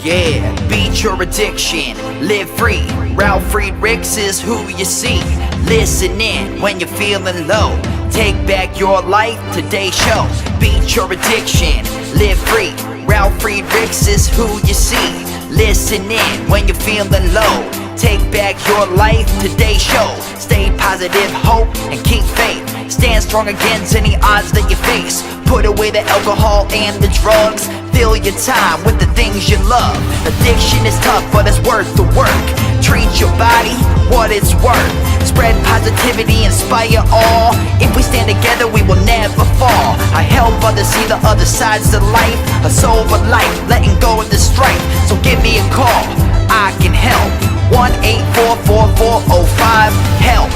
Yeah, beat your addiction, live free. Ralf Friedrichs is who you see. Listen in when you're feeling low. Take back your life, today's show. Beat your addiction, live free. Ralf Friedrichs is who you see. Listen in when you're feeling low. Take back your life, today's show. Stay positive, hope, and keep faith. Stand strong against any odds that you face. Put away the alcohol and the drugs. Fill your time with the things you love. Addiction is tough, but it's worth the work. Treat your body what it's worth. Spread positivity, inspire all. If we stand together, we will never fall. I help others see the other sides of life. A sober life, letting go of the strife. So give me a call, I can help. 1-844-4405-HELP.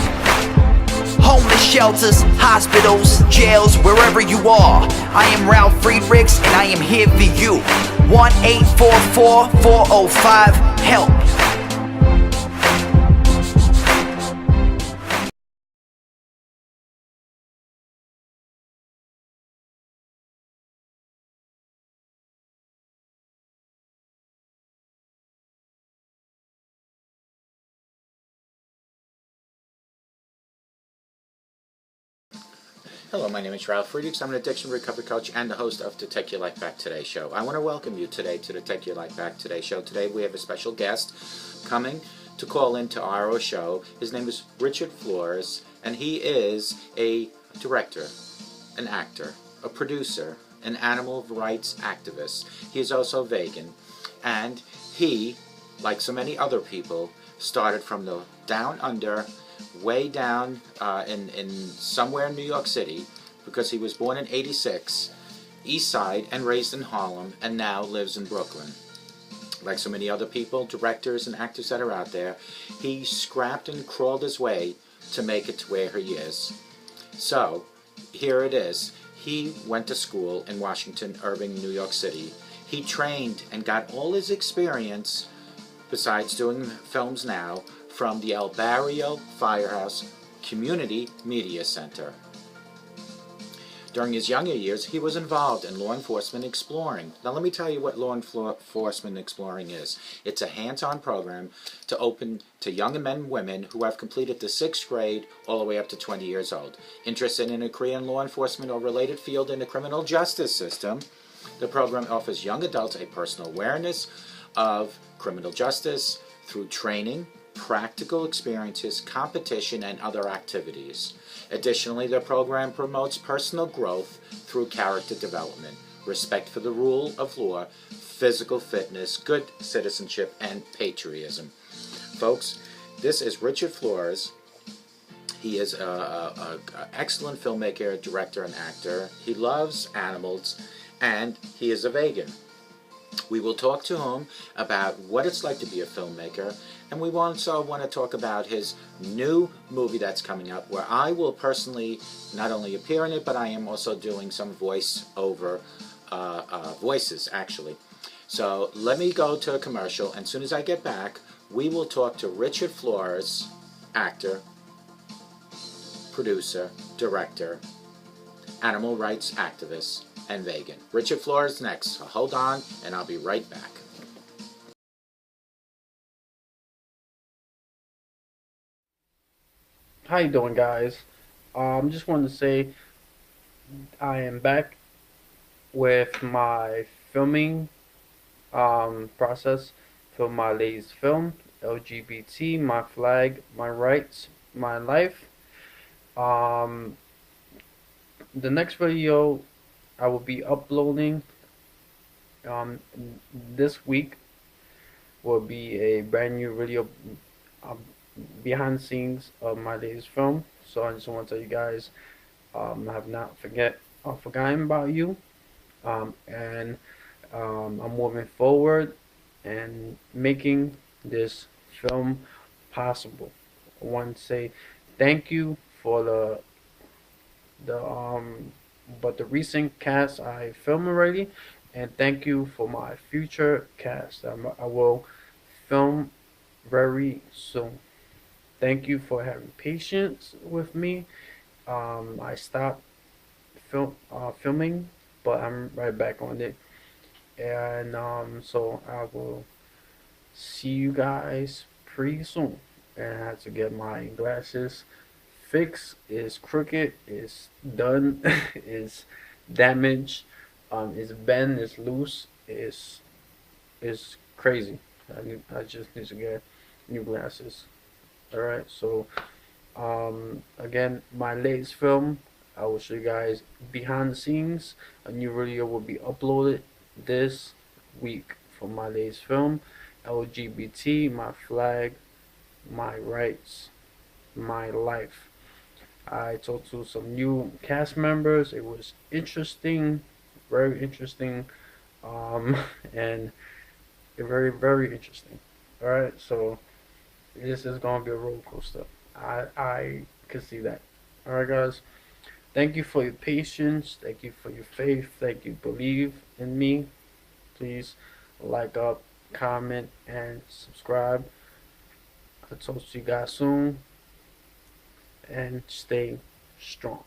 Homeless shelters, hospitals, jails, wherever you are. I am Ralf Friedrichs and I am here for you. 1-844-405-HELP. Hello, my name is Ralf Friedrichs. I'm an addiction recovery coach and the host of the Take Your Life Back Today show. I want to welcome you today to the Take Your Life Back Today show. Today we have a special guest coming to call into our show. His name is Richard Flores, and he is a director, an actor, a producer, an animal rights activist. He is also vegan, and he, like so many other people, started from the down under, way down in somewhere in New York City, because he was born in '86, East Side, and raised in Harlem, and now lives in Brooklyn. Like so many other people, directors and actors that are out there, he scrapped and crawled his way to make it to where he is. So here it is. He went to school in Washington, Irving, New York City. He trained and got all his experience, besides doing films now, from the El Barrio Firehouse Community Media Center. During his younger years, he was involved in law enforcement exploring. Now let me tell you what law enforcement exploring is. It's a hands-on program to open to young men and women who have completed the 6th grade all the way up to 20 years old. Interested in a career in law enforcement or related field in the criminal justice system, the program offers young adults a personal awareness of criminal justice through training, practical experiences, competition, and other activities. Additionally, the program promotes personal growth through character development, respect for the rule of law, physical fitness, good citizenship, and patriotism. Folks, this is Richard Flores. He is an excellent filmmaker, director, and actor. He loves animals, and he is a vegan. We will talk to him about what it's like to be a filmmaker, and we also want to talk about his new movie that's coming up, where I will personally not only appear in it, but I am also doing some voice-over voices, actually. So let me go to a commercial, and as soon as I get back, we will talk to Richard Flores, actor, producer, director, animal rights activist, and vegan. Richard Flores next. So hold on, and I'll be right back. How you doing, guys? Just wanted to say I am back with my filming process for my latest film, LGBT, My Flag, My Rights, My Life. The next video I will be uploading this week will be a brand new video behind the scenes of my latest film. So I just want to tell you guys, I have not forgotten about you, and I'm moving forward and making this film possible. I want to say thank you for the recent cast I filmed already, and thank you for my future cast. I will film very soon. Thank you for having patience with me. I stopped filming, but I'm right back on it. And so I will see you guys pretty soon. And I had to get my glasses fixed. Is crooked. Is done. Is damaged. Is bent. Is loose. Is crazy. I just need to get new glasses. All right. So again, my latest film. I will show you guys behind the scenes. A new video will be uploaded this week for my latest film. LGBT, my flag, my rights, my life. I talked to some new cast members. It was interesting, very interesting, and very, very interesting. All right, so this is gonna be a roller coaster. I can see that. All right, guys. Thank you for your patience. Thank you for your faith. Thank you believe in me. Please like up, comment, and subscribe. I'll talk to you guys soon. And stay strong.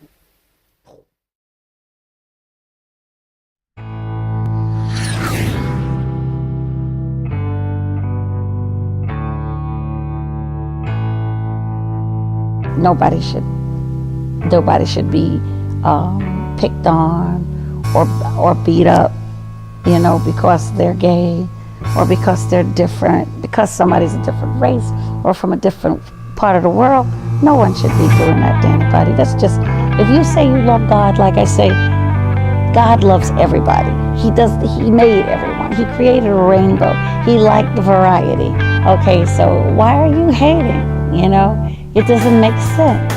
Nobody should nobody should be picked on or beat up, because they're gay or because they're different, because somebody's a different race or from a different part of the world. No one should be doing that to anybody. That's just, if you say you love God, like I say, God loves everybody. He made everyone. He created a rainbow. He liked the variety. Okay, so why are you hating? It doesn't make sense.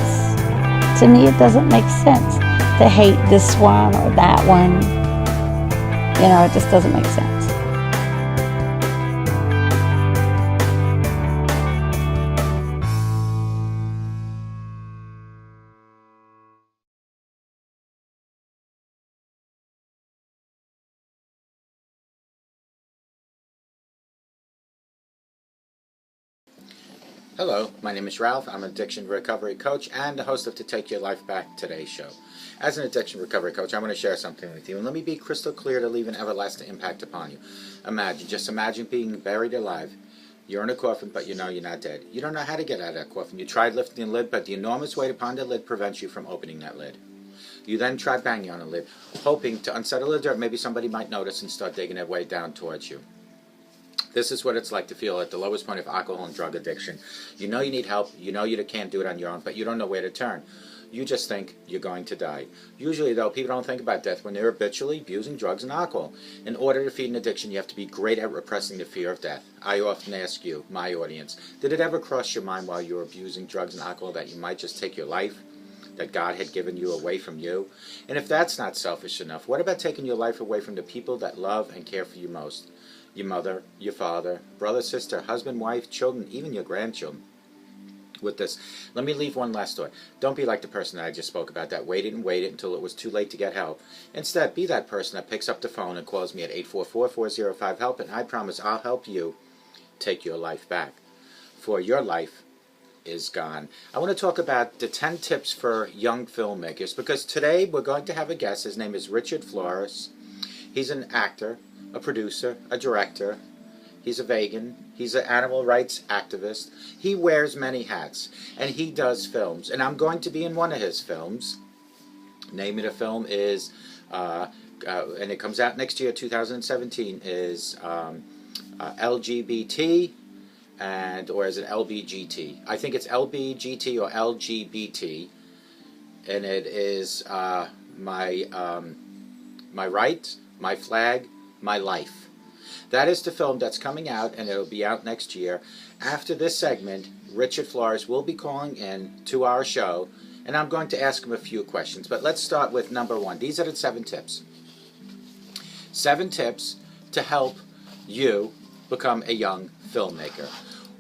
To me, it doesn't make sense to hate this one or that one. It just doesn't make sense. Hello, my name is Ralph. I'm an addiction recovery coach and the host of To Take Your Life Back Today show. As an addiction recovery coach, I want to share something with you, and let me be crystal clear to leave an everlasting impact upon you. Just imagine being buried alive. You're in a coffin, but you know you're not dead. You don't know how to get out of that coffin. You tried lifting the lid, but the enormous weight upon the lid prevents you from opening that lid. You then try banging on the lid, hoping to unsettle the dirt. Maybe somebody might notice and start digging their way down towards you. This is what it's like to feel at the lowest point of alcohol and drug addiction. You know you need help, you know you can't do it on your own, but you don't know where to turn. You just think you're going to die. Usually, though, people don't think about death when they're habitually abusing drugs and alcohol. In order to defeat an addiction, you have to be great at repressing the fear of death. I often ask you, my audience, did it ever cross your mind while you were abusing drugs and alcohol that you might just take your life, that God had given you away from you? And if that's not selfish enough, what about taking your life away from the people that love and care for you most? Your mother, your father, brother, sister, husband, wife, children, even your grandchildren. With this, let me leave one last thought. Don't be like the person that I just spoke about that waited and waited until it was too late to get help. Instead, be that person that picks up the phone and calls me at 844-405-HELP, and I promise I'll help you take your life back. For your life is gone. I want to talk about the 10 tips for young filmmakers, because today we're going to have a guest. His name is Richard Flores. He's an actor, a producer, a director. He's a vegan. He's an animal rights activist. He wears many hats, and he does films. And I'm going to be in one of his films. Name of the film is, and it comes out next year, 2017, is LGBT, or is it LBGT? I think it's LBGT or LGBT, and it is my right, my flag, my life. That is the film that's coming out, and it'll be out next year. After this segment, Richard Flores will be calling in to our show, and I'm going to ask him a few questions. But let's start with number one. These are the 7 tips. 7 tips to help you become a young filmmaker.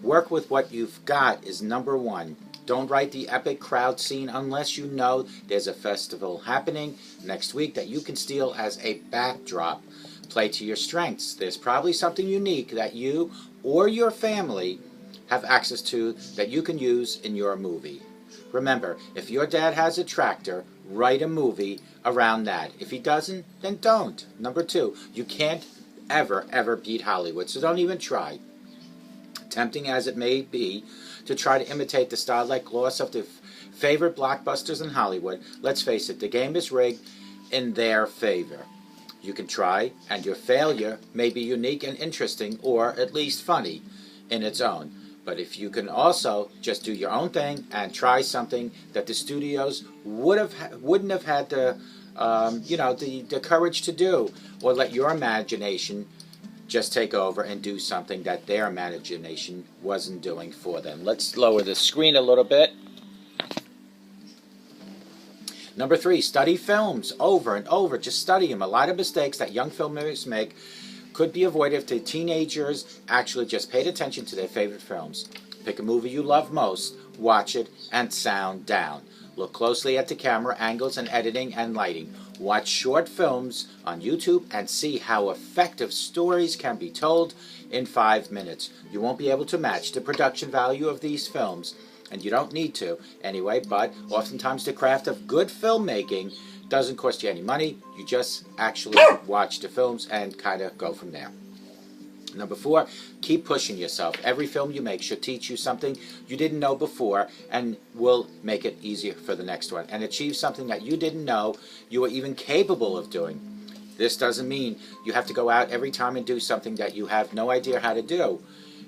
Work with what you've got is number 1. Don't write the epic crowd scene unless you know there's a festival happening next week that you can steal as a backdrop. Play to your strengths. There's probably something unique that you or your family have access to that you can use in your movie. Remember, if your dad has a tractor, write a movie around that. If he doesn't, then don't. Number 2, you can't ever beat Hollywood, so don't even try. Tempting as it may be to try to imitate the style-like gloss of the favorite blockbusters in Hollywood, let's face it, the game is rigged in their favor. You can try, and your failure may be unique and interesting, or at least funny in its own. But if you can also just do your own thing and try something that the studios wouldn't have had the the courage to do, or let your imagination just take over and do something that their imagination wasn't doing for them. Let's lower the screen a little bit. Number 3, study films over and over. Just study them. A lot of mistakes that young filmmakers make could be avoided if the teenagers actually just paid attention to their favorite films. Pick a movie you love most, watch it, and sound down. Look closely at the camera angles and editing and lighting. Watch short films on YouTube and see how effective stories can be told in 5 minutes. You won't be able to match the production value of these films, and you don't need to anyway, but oftentimes the craft of good filmmaking doesn't cost you any money. You just actually watch the films and kind of go from there. Number 4, keep pushing yourself. Every film you make should teach you something you didn't know before and will make it easier for the next one, and achieve something that you didn't know you were even capable of doing. This doesn't mean you have to go out every time and do something that you have no idea how to do.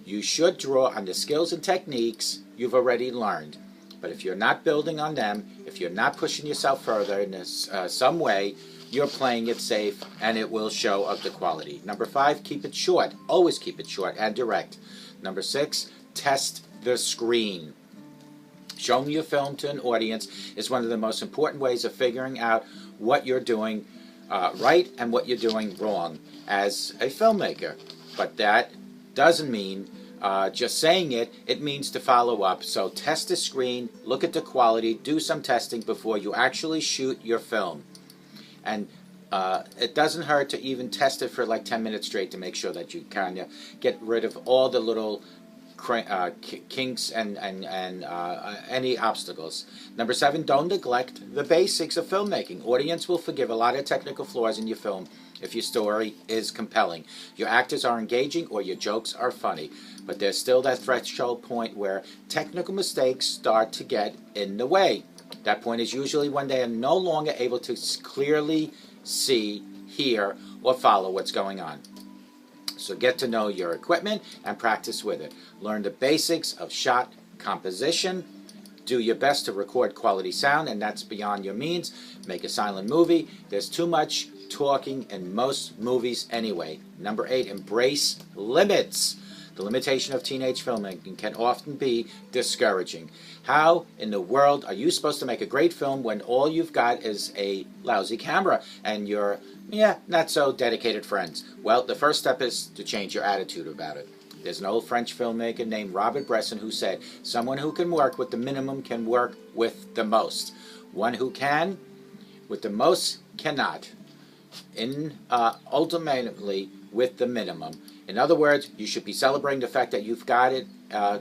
You should draw on the skills and techniques you've already learned. But if you're not building on them, if you're not pushing yourself further in some way, you're playing it safe, and it will show of the quality. Number 5, keep it short. Always keep it short and direct. Number 6, test the screen. Showing your film to an audience is one of the most important ways of figuring out what you're doing right and what you're doing wrong as a filmmaker. But that doesn't mean just saying it. It means to follow up. So test the screen, look at the quality, do some testing before you actually shoot your film. And it doesn't hurt to even test it for like 10 minutes straight to make sure that you kind of get rid of all the little kinks and any obstacles. Number 7, don't neglect the basics of filmmaking. Audience will forgive a lot of technical flaws in your film if your story is compelling, your actors are engaging, or your jokes are funny. But there's still that threshold point where technical mistakes start to get in the way. That point is usually when they are no longer able to clearly see, hear, or follow what's going on. So get to know your equipment and practice with it. Learn the basics of shot composition. Do your best to record quality sound, and that's beyond your means. Make a silent movie. There's too much talking in most movies anyway. Number 8, embrace limits. The limitation of teenage filmmaking can often be discouraging. How in the world are you supposed to make a great film when all you've got is a lousy camera and your, not so dedicated friends? Well, the first step is to change your attitude about it. There's an old French filmmaker named Robert Bresson who said, someone who can work with the minimum can work with the most. One who can with the most cannot. Ultimately with the minimum. In other words, you should be celebrating the fact that you've got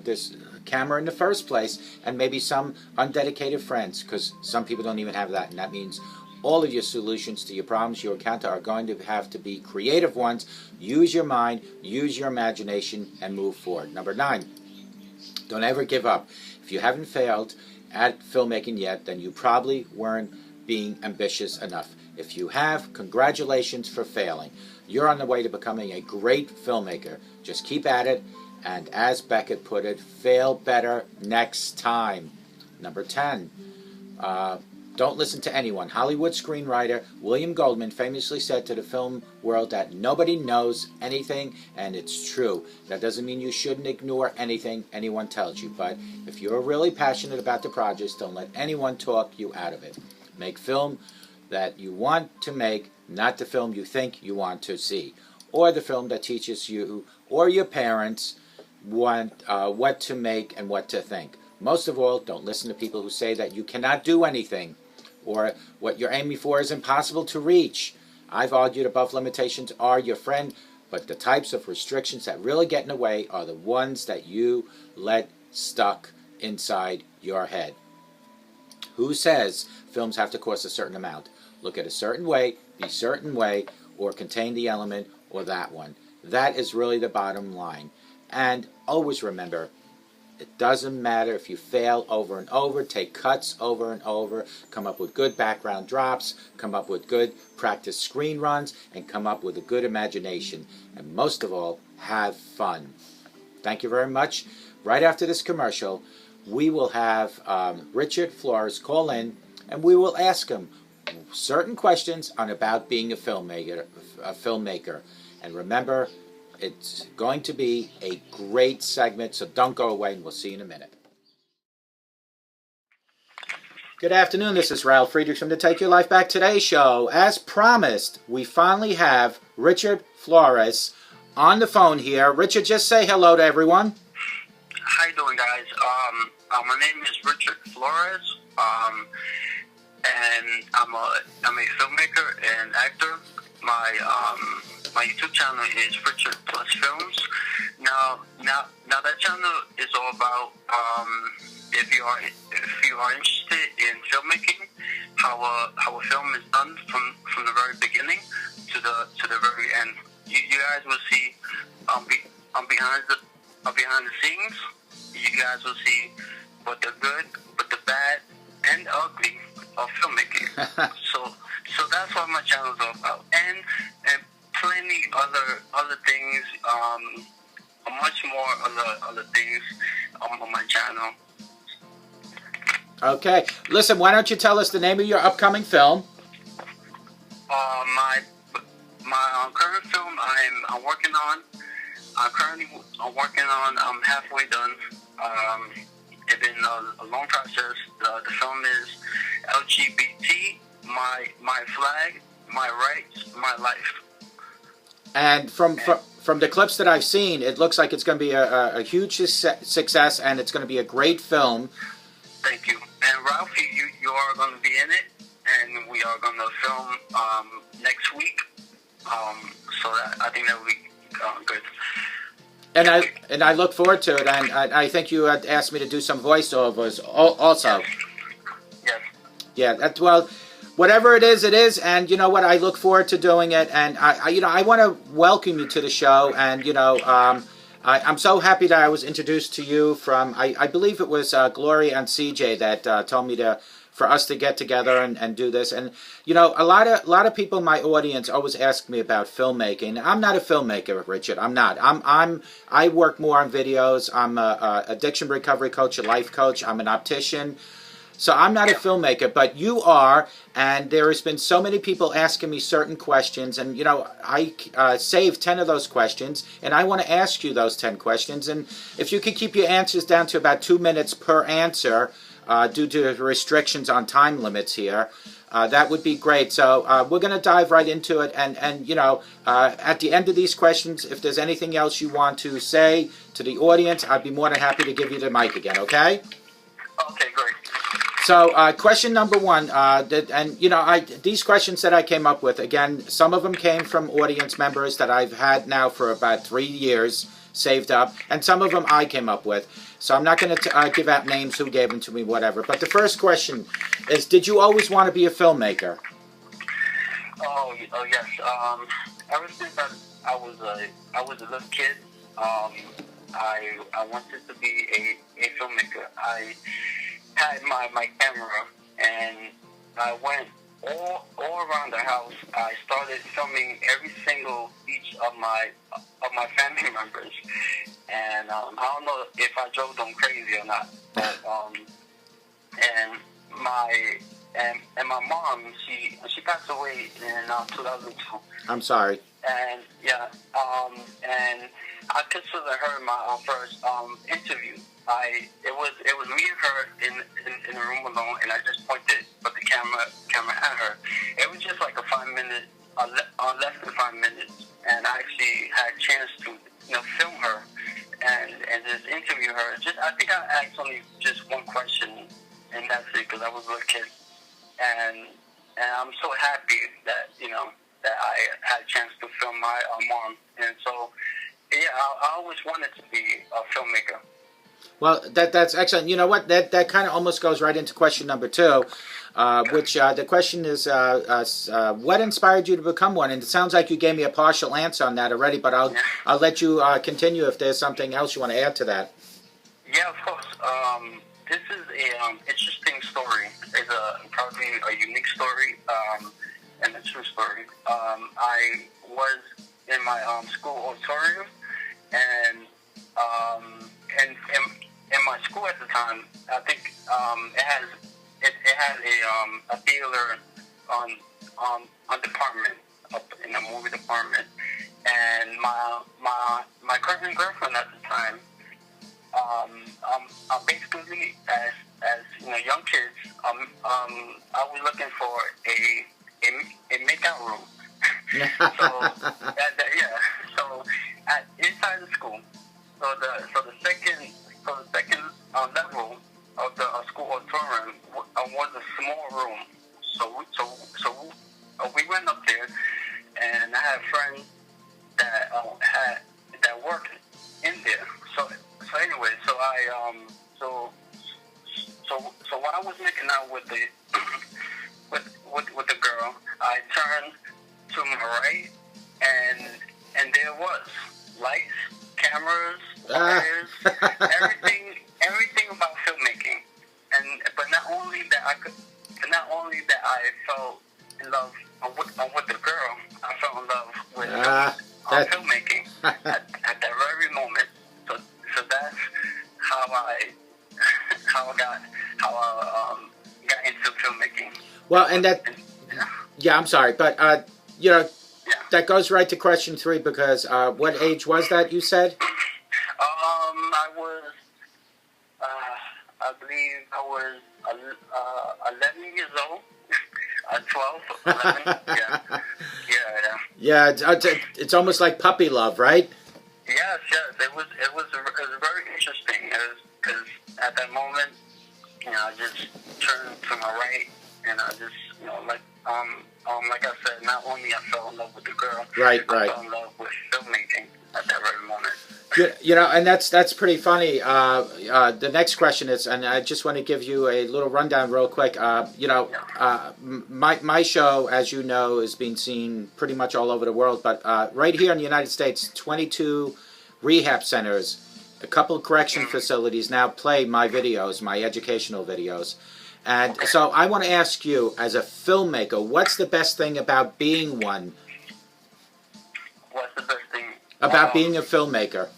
this camera in the first place, and maybe some undedicated friends, because some people don't even have that, and that means all of your solutions to your problems you encounter are going to have to be creative ones. Use your mind, use your imagination, and move forward. Number 9, don't ever give up. If you haven't failed at filmmaking yet, then you probably weren't being ambitious enough. If you have, congratulations for failing. You're on the way to becoming a great filmmaker. Just keep at it, and as Beckett put it, fail better next time. Number 10, don't listen to anyone. Hollywood screenwriter William Goldman famously said to the film world that nobody knows anything, and it's true. That doesn't mean you shouldn't ignore anything anyone tells you, but if you're really passionate about the project, don't let anyone talk you out of it. Make film that you want to make, not the film you think you want to see, or the film that teaches you or your parents what to make and what to think. Most of all, don't listen to people who say that you cannot do anything, or what you're aiming for is impossible to reach. I've argued above limitations are your friend, but the types of restrictions that really get in the way are the ones that you let stuck inside your head. Who says films have to cost a certain amount? Look at a certain way, be certain way, or contain the element, or that one. That is really the bottom line. And always remember, it doesn't matter if you fail over and over, take cuts over and over, come up with good background drops, come up with good practice screen runs, and come up with a good imagination. And most of all, have fun. Thank you very much. Right after this commercial, we will have Richard Flores call in, and we will ask him certain questions on about being a filmmaker. And remember, it's going to be a great segment, so don't go away, and we'll see you in a minute. Good afternoon, this is Ralf Friedrichs from the Take Your Life Back Today show. As promised, we finally have Richard Flores on the phone here. Richard, just say hello to everyone. How you doing, guys? My name is Richard Flores, and I'm a filmmaker and actor. My YouTube channel is Richard Plus Films. Now that channel is all about if you are interested in filmmaking, how a film is done from the very beginning to the very end. You guys will see behind the scenes. You guys will see what the good, but the bad and ugly of filmmaking. So that's what my channel is all about, and plenty other things, much more other things on my channel. Okay, listen, why don't you tell us the name of your upcoming film? My current film I'm working on. I'm halfway done. It's been a long process. The film is LGBT, my flag, my rights, my life. And from the clips that I've seen, it looks like it's going to be a huge success, and it's going to be a great film. Thank you. And Ralph, you are going to be in it, and we are going to film next week. So I think that will be good. And I look forward to it, and I think you had asked me to do some voiceovers also. Yes. Yeah, that's, well, whatever it is, and you know what, I look forward to doing it, and I want to welcome you to the show, and I'm so happy that I was introduced to you from, I believe it was Gloria and CJ that told me for us to get together and do this. And a lot of people in my audience always ask me about filmmaking. I'm not a filmmaker, Richard. I'm not. I work more on videos. I'm a addiction recovery coach, a life coach. I'm an optician. So I'm not a filmmaker, but you are, and there has been so many people asking me certain questions, and I saved 10 of those questions, and I want to ask you those 10 questions, and if you could keep your answers down to about 2 minutes per answer, due to restrictions on time limits here, that would be great. So we're going to dive right into it, and at the end of these questions, if there's anything else you want to say to the audience, I'd be more than happy to give you the mic again, okay? Okay, great. So question number one, these questions that I came up with, again, some of them came from audience members that I've had now for about 3 years saved up, and some of them I came up with. So I'm not going to give out names, who gave them to me, whatever. But the first question is, did you always want to be a filmmaker? Oh yes. Ever since I was a little kid, I wanted to be a filmmaker. I had my camera, and I went all around the house. I started filming each of my family members, and I don't know if I drove them crazy or not, but and my mom, she passed away in 2002. I'm sorry. And yeah, and I consider her my first interview. It was me and her in the room alone, and I just put the camera at her. It was just like a 5-minute, less than 5 minutes, and I actually had a chance to film her and just interview her. I think I asked only just one question, and that's it, because I was a little kid, and I'm so happy that that I had a chance to film my mom, and so yeah, I always wanted to be a filmmaker. Well, that's excellent. You know what? That kind of almost goes right into question number two, which the question is, what inspired you to become one? And it sounds like you gave me a partial answer on that already, but I'll let you continue if there's something else you want to add to that. Yeah, of course. This is a interesting story. It's probably a unique story and a true story. I was in my school auditorium, and in my school at the time, I think it had a theater on department up in the movie department, and my current girlfriend at the time. Basically, as you know, young kids, I was looking for a makeout room. Yeah. So inside the school, so the second level of the school auditorium was a small room. So we went up there, and I had friends that worked in there. So anyway, so while I was making out with the with the girl, I turned to my right, and there was lights, cameras, wires, everything about filmmaking. But not only that I fell in love with the girl, I fell in love with filmmaking at that very moment. So that's how I got into filmmaking. Well, and that, yeah, I'm sorry, but you know, Yeah. that goes right to question three because what age was that you said? I was, I believe I was 11 years old. 12, 11. Yeah, it's almost like puppy love, right? Yes. It was very interesting because at that moment, you know, I just turned to my right, and I just, you know, like I said, not only I fell in love with the girl, Right. I fell in love with filmmaking at that very moment. You know, and that's pretty funny. The next question is, and I just want to give you a little rundown real quick. You know, my show, as you know, is being seen pretty much all over the world, but right here in the United States, 22 rehab centers, a couple of correction facilities now play my videos, my educational videos. And so I want to ask you, as a filmmaker, what's the best thing about being one? What's the best thing? About being a filmmaker?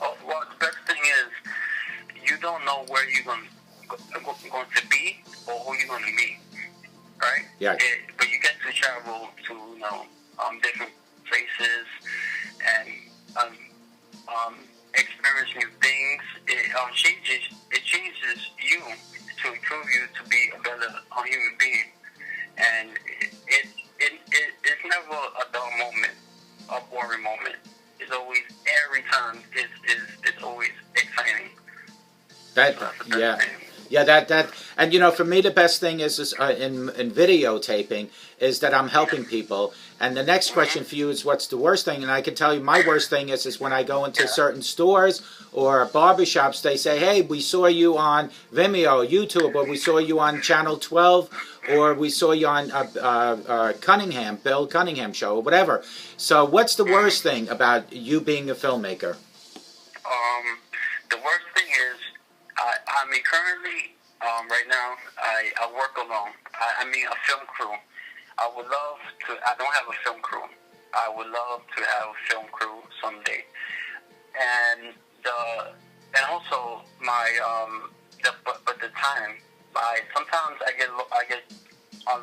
Well, the best thing is you don't know where you're going to be or who you're going to meet, right? Yeah. But you get to travel to, you know, different places and experience new things. It changes you to improve you to be a better human being, and it's never a dull moment, a boring moment. It's always, every time it's always exciting. That and you know, for me the best thing is in videotaping is that I'm helping people. And the next question for you is, what's the worst thing? And I can tell you my worst thing is when I go into certain stores or barbershops, they say, hey, we saw you on Vimeo, YouTube, or we saw you on Channel 12, or we saw you on Bill Cunningham show, or whatever. So what's the worst thing about you being a filmmaker? The worst thing is, I mean, currently, right now, I work alone. I mean, a film crew. I would love to. I don't have a film crew. I would love to have a film crew someday. And also my but the time. Sometimes I get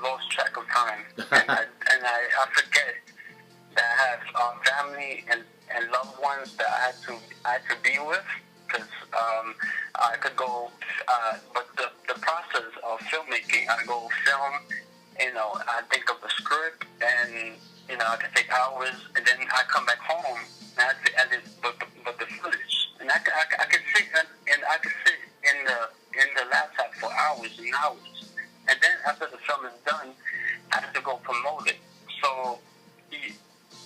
lost track of time, and I forget that I have family and loved ones that I had to be with, because I could go. But the process of filmmaking, I go film. You know, I think of the script, and you know, I can take hours, and then I come back home and I have to edit but the footage, and I could sit in the laptop for hours and hours, and then after the film is done, I have to go promote it. So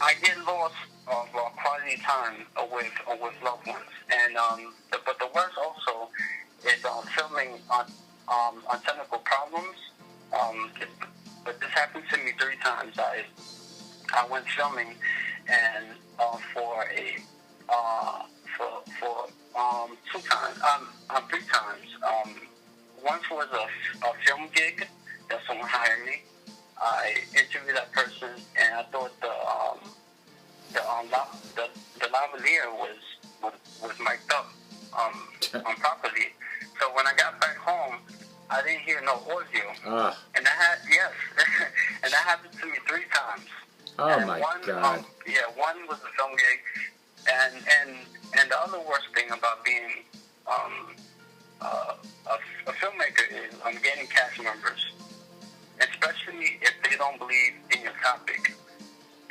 I get lost of quality time with loved ones. And but the worst also is filming on technical problems. But this happened to me 3 times. I went filming and for 2 times, 3 times. Once was a film gig that someone hired me. I interviewed that person, and I thought the lavalier was mic'd up properly. So when I got back home, I didn't hear no audio, and and that happened to me 3 times. Oh and my one, God! One was a film gig, and the other worst thing about being a filmmaker is getting cast members, especially if they don't believe in your topic.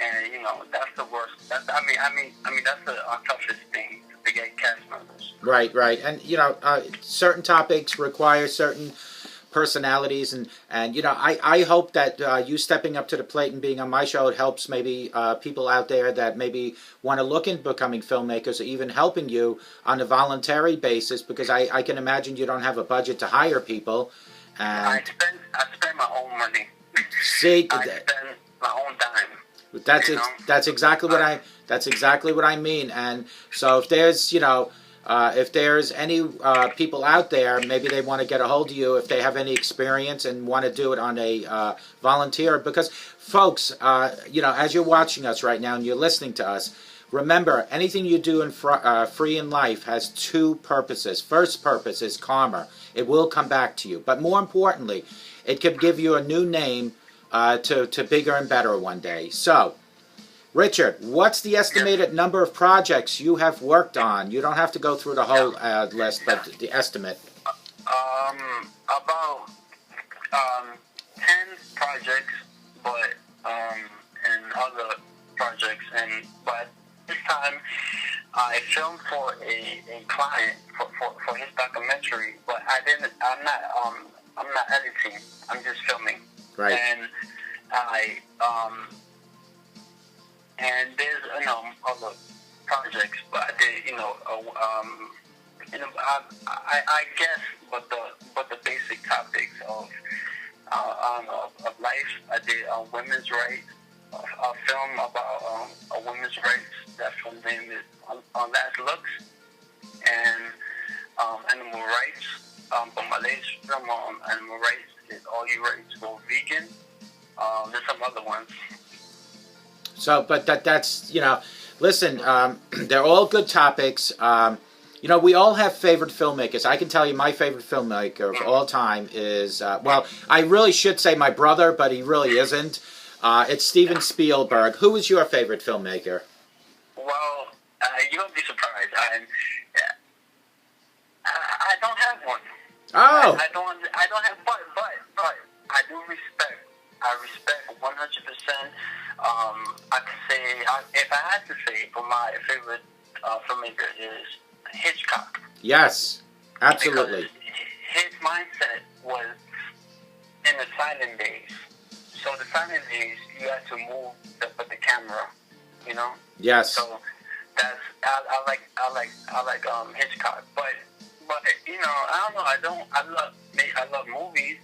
And that's the worst. That's the toughest thing, to get cast members. Right, right, and certain topics require certain personalities, and I hope that you stepping up to the plate and being on my show, it helps maybe people out there that maybe want to look into becoming filmmakers, or even helping you on a voluntary basis, because I can imagine you don't have a budget to hire people. And I spend my own money. See, I spend my own dime. That's exactly what I mean. And so if there's any people out there, maybe they want to get a hold of you if they have any experience and want to do it on a volunteer. Because folks, as you're watching us right now and you're listening to us, remember, anything you do in free in life has 2 purposes. First purpose is karma. It will come back to you. But more importantly, it could give you a new name to bigger and better one day. So, Richard, what's the estimated number of projects you have worked on? You don't have to go through the whole list, but the estimate. About 10 projects, but and other projects, but this time I filmed for a client for his documentary, but I'm not editing. I'm just filming. Right. And there's other projects, but I did I guess but the basic topics of life. I did women's rights, a film about women's rights. That film name is on Last Looks, and animal rights. But my latest film on animal rights is All Your Rights Go Vegan. There's some other ones. So, but that's listen, they're all good topics. We all have favorite filmmakers. I can tell you my favorite filmmaker of all time is, I really should say my brother, but he really isn't. It's Steven Spielberg. Who is your favorite filmmaker? Well, you'll be surprised. I don't have one. Oh. I don't have, but I do respect. I respect 100%. I can say, if I had to say, for my favorite filmmaker is Hitchcock. Yes, absolutely. Because his mindset was in the silent days. So the silent days, you had to move the camera, Yes. So that's I like Hitchcock, but I don't know. I love movies.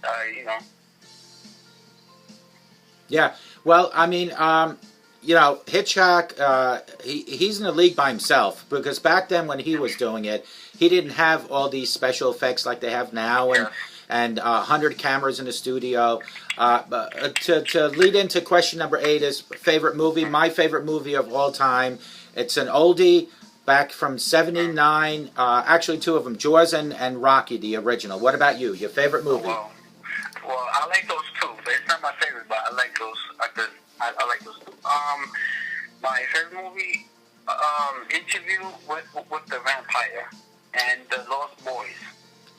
Yeah. Well, I mean, Hitchcock, he's in a league by himself, because back then when he was doing it, he didn't have all these special effects like they have now, and 100 cameras in the studio. To lead into question number 8 is favorite movie. My favorite movie of all time. It's an oldie back from '79. Actually, 2 of them, Jaws and Rocky, the original. What about you? Your favorite movie? Well, I like those 2, but it's not my favorite. But I like those. I like those 2. My favorite movie, Interview with the Vampire and The Lost Boys.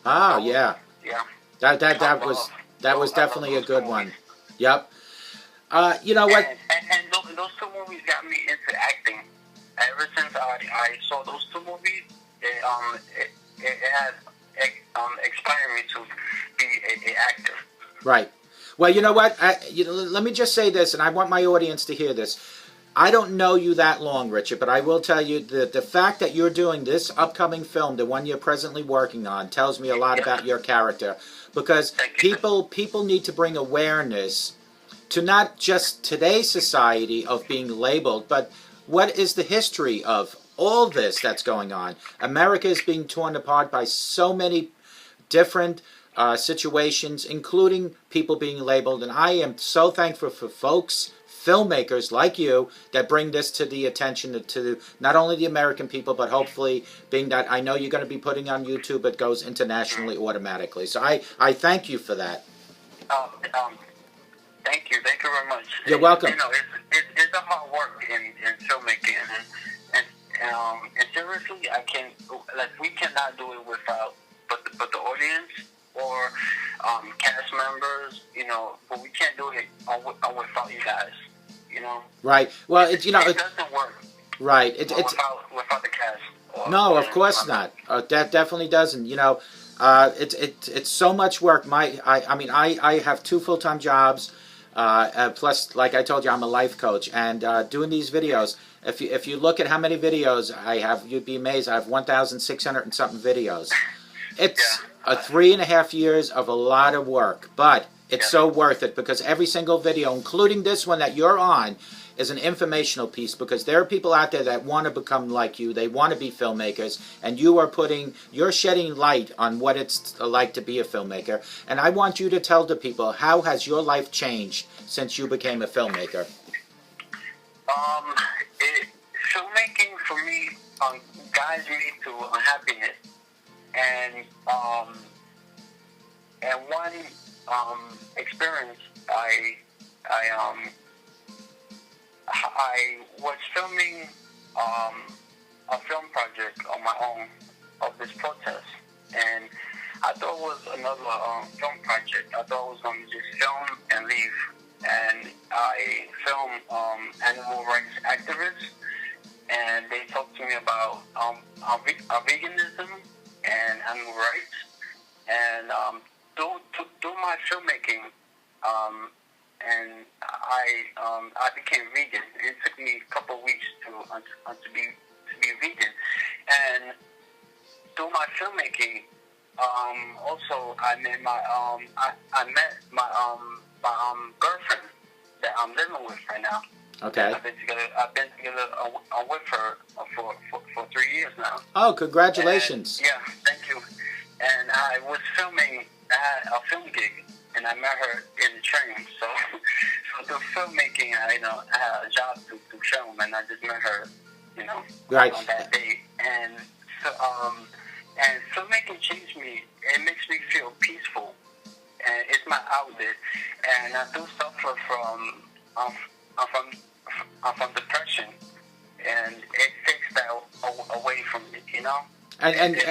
Oh, yeah. Yeah. That was definitely a good one. Yep. You know what? And those 2 movies got me into acting. Ever since I saw those 2 movies, it has inspired me to be an actor. Right. Well, you know what? Let me just say this, and I want my audience to hear this. I don't know you that long, Richard, but I will tell you that the fact that you're doing this upcoming film, the one you're presently working on, tells me a lot about your character. Because people need to bring awareness to not just today's society of being labeled, but what is the history of all this that's going on. America is being torn apart by so many different situations, including people being labeled, and I am so thankful for folks, filmmakers like you, that bring this to the attention to not only the American people, but hopefully, being that I know you're going to be putting on YouTube, it goes internationally automatically. So I thank you for that. Thank you very much. You're welcome. You know, it's a hard work in filmmaking, and seriously, we cannot do it without, but the audience or cast members, you know, but we can't do it without you guys, you know. Right. Well, it doesn't work. Right. It's without the cast. No, of course not. That definitely doesn't. You know, it's so much work. I have 2 full-time jobs. Plus, like I told you, I'm a life coach, and doing these videos. If you look at how many videos I have, you'd be amazed. I have 1,600 and something videos. It's 3.5 years of a lot of work, but it's so worth it, because every single video, including this one that you're on, is an informational piece, because there are people out there that want to become like you. They want to be filmmakers, and you're shedding light on what it's like to be a filmmaker. And I want you to tell the people, how has your life changed since you became a filmmaker? Filmmaking for me guides me to happiness, and one experience I was filming a film project on my own of this protest, and I thought it was another film project. I thought I was going to just film and leave, and I filmed animal rights activists, and they talked to me about veganism and animal rights, and through my filmmaking, and I became vegan. It took me a couple of weeks to be vegan, and through my filmmaking, also I met my girlfriend that I'm living with right now. Okay. I've been together with her for 3 years now. Oh, congratulations! And, yeah, thank you. And I was filming at a film gig, and I met her in the train. So through filmmaking, I had a job to film, and I just met her, right on that day. And so, and filmmaking changed me. It makes me feel peaceful, and it's my outlet. And I do suffer from depression, and it takes that away from me, And it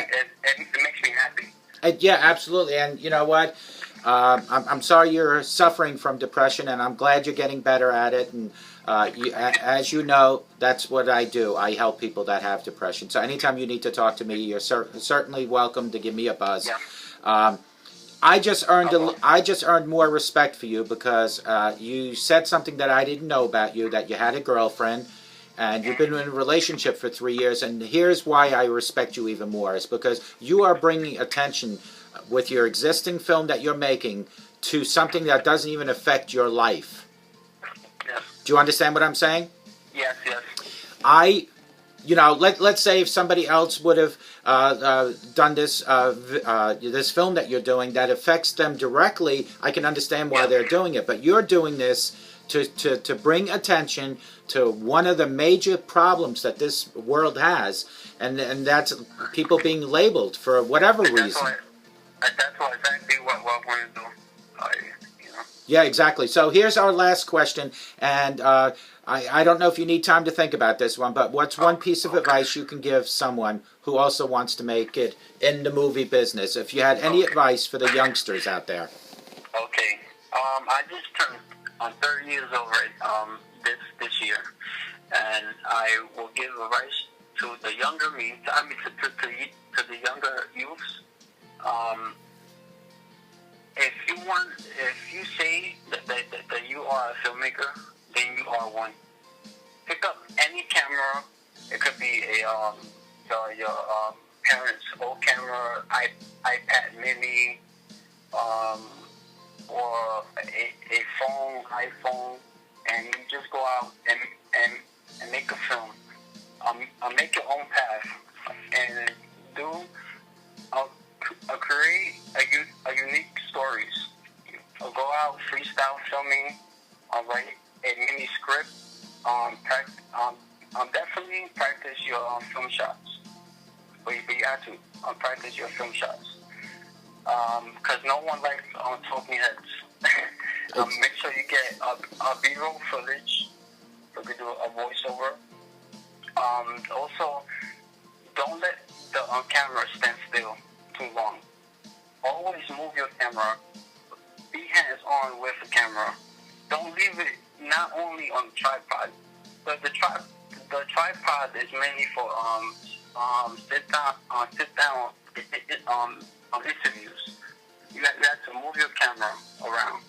makes me happy. Yeah, absolutely. And you know what? I'm sorry you're suffering from depression, and I'm glad you're getting better at it. And as you know, that's what I do. I help people that have depression. So anytime you need to talk to me, you're certainly welcome to give me a buzz. Yeah. I just earned more respect for you, because you said something that I didn't know about you, that you had a girlfriend, and you've been in a relationship for 3 years. And here's why I respect you even more, is because you are bringing attention with your existing film that you're making to something that doesn't even affect your life. Yes. Do you understand what I'm saying? Yes. Let's say if somebody else would have done this this film that you're doing that affects them directly, I can understand why they're doing it. But you're doing this to bring attention to one of the major problems that this world has, and that's people being labeled for whatever reason. That's exactly what I want to do. Yeah, exactly. So here's our last question, and I don't know if you need time to think about this one, but what's one piece of advice you can give someone who also wants to make it in the movie business? If you had any advice for the youngsters out there. Okay. I just turned 30 years old this year, and I will give advice to the younger me. To the younger youths. If you say that you are a filmmaker, then you are one. Pick any camera. It could be your parents' old camera, iPad Mini, or a phone, iPhone, and you just go out and make a film. Make your own path and create a unique stories. Go out freestyle filming, write a mini script. Definitely practice your film shots. But you have to practice your film shots. Because no one likes talking heads. Make sure you get a B-roll footage. So you can do a voiceover. Also, don't let the camera stand still too long. Always move your camera. Be hands-on with the camera. Don't leave it not only on the tripod, but the tripod is mainly for sit down interviews. You have to move your camera around.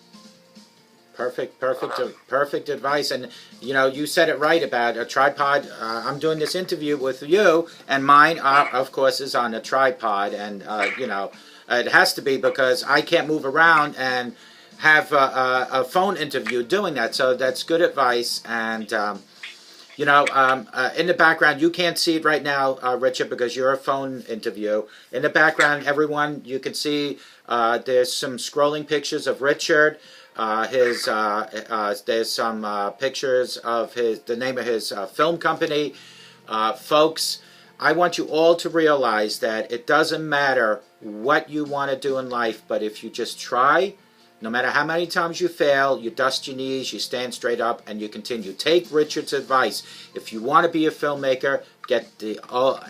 Perfect advice. And you said it right about a tripod. I'm doing this interview with you, and mine, of course, is on a tripod. And it has to be because I can't move around and have a phone interview doing that. So that's good advice. And in the background, you can't see it right now, Richard, because you're a phone interview. In the background, everyone, you can see there's some scrolling pictures of Richard. There's some pictures of the name of his film company. Folks, I want you all to realize that it doesn't matter what you want to do in life, but if you just try, no matter how many times you fail, you dust your knees, you stand straight up, and you continue. Take Richard's advice. If you want to be a filmmaker, get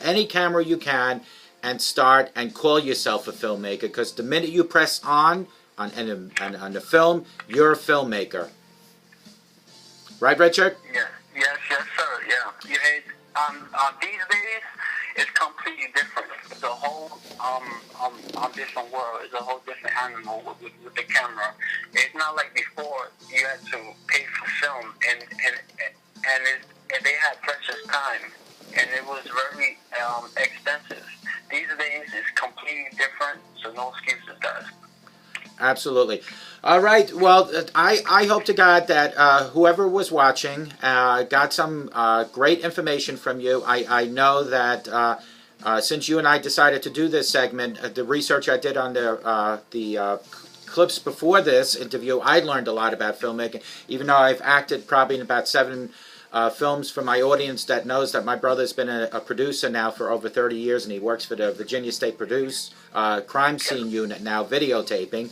any camera you can and start and call yourself a filmmaker, because the minute you press on the film, you're a filmmaker. Right, Richard? Yes, sir. Yeah. These days, it's completely different. It's a whole different world. It's a whole different animal with the camera. It's not like before. You had to pay for film, and they had precious time, and it was very expensive. These days, it's completely different. So no excuses, guys. Absolutely. All right. Well, I hope to God that whoever was watching got some great information from you. I know that since you and I decided to do this segment, the research I did on the clips before this interview, I learned a lot about filmmaking, even though I've acted probably in about 7 films for my audience that knows that my brother's been a producer now for over 30 years, and he works for the Virginia State Crime Scene Unit now, videotaping.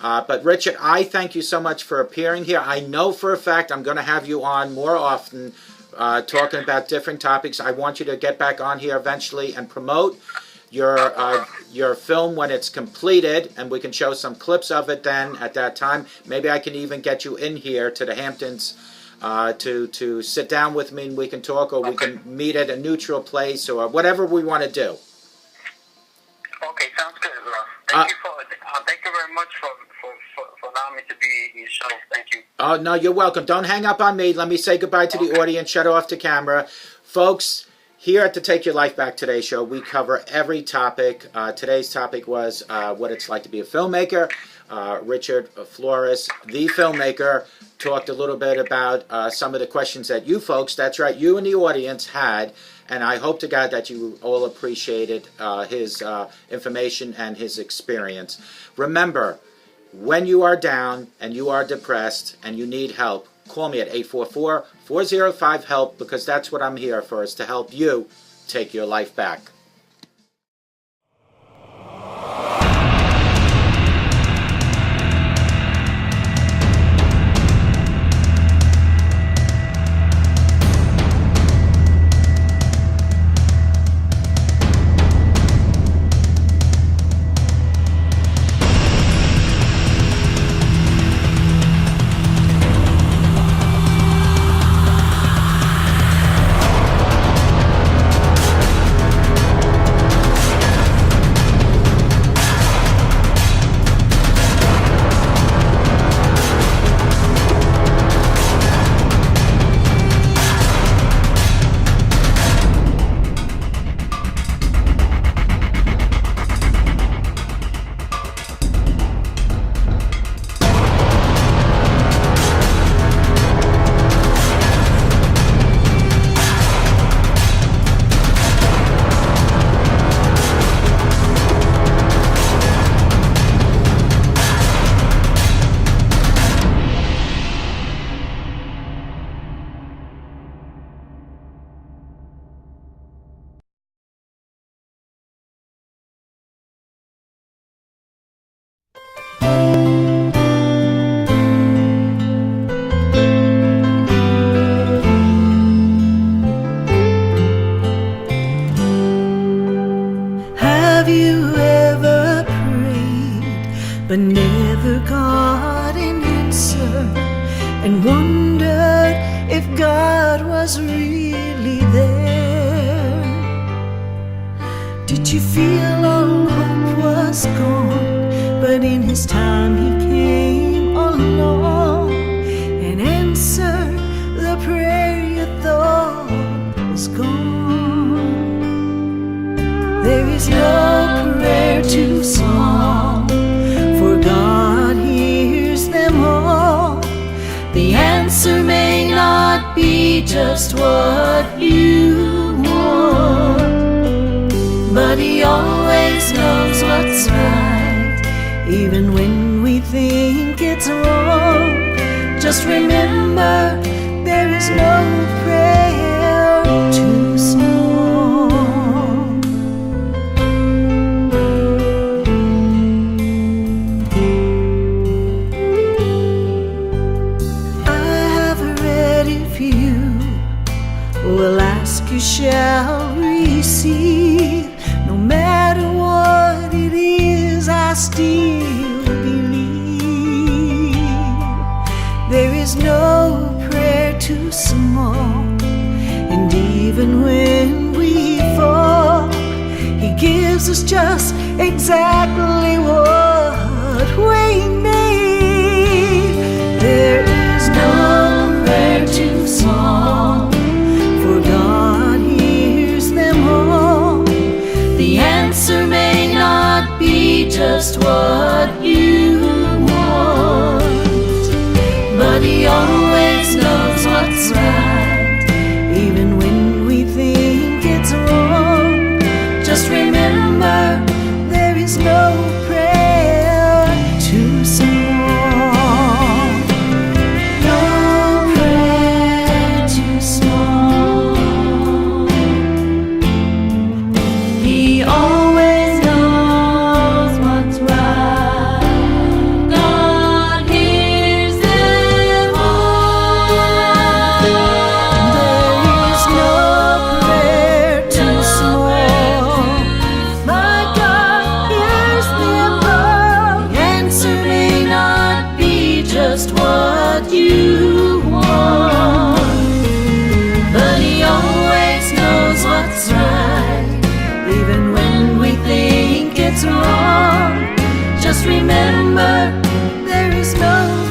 But Richard, I thank you so much for appearing here. I know for a fact I'm going to have you on more often talking about different topics. I want you to get back on here eventually and promote your film when it's completed, and we can show some clips of it then at that time. Maybe I can even get you in here to the Hamptons to sit down with me and we can talk, or we can meet at a neutral place, or whatever we want to do. Okay, sounds good, Ralph. Thank you very much for allowing me to be in your show. Thank you. Oh, no, you're welcome. Don't hang up on me. Let me say goodbye to the audience. Shut off the camera. Folks, here at the Take Your Life Back Today show, we cover every topic. Today's topic was what it's like to be a filmmaker. Richard Flores, the filmmaker, talked a little bit about some of the questions that you folks, that's right, you and the audience had, and I hope to God that you all appreciated his information and his experience. Remember, when you are down and you are depressed and you need help, call me at 844-405-HELP, because that's what I'm here for, is to help you take your life back. but never got an answer, and wondered if God was really there. Did you feel all hope was gone, but in His time He came along and answered the prayer you thought was gone? There is no prayer too small, for God hears them all. The answer may not be just what you want, but He always knows what's right, even when we think it's wrong. Just remember, there is no prayer too small. I have read if you will ask, you shall receive. No matter what it is, I still believe. There is no prayer too small, and even when we fall, He gives us just exactly what we need. There is no prayer too small, for God hears them all. The answer may not be just what you want, but He always knows what's right, even when we think it's wrong. Just remember, there is no prayer too small. No prayer too small. He always knows what's right. God hears them all. There is no prayer too small. My God hears them all. The answer may not be just what you want, but He always knows what's right, even when we think it's wrong. Just remember, there is no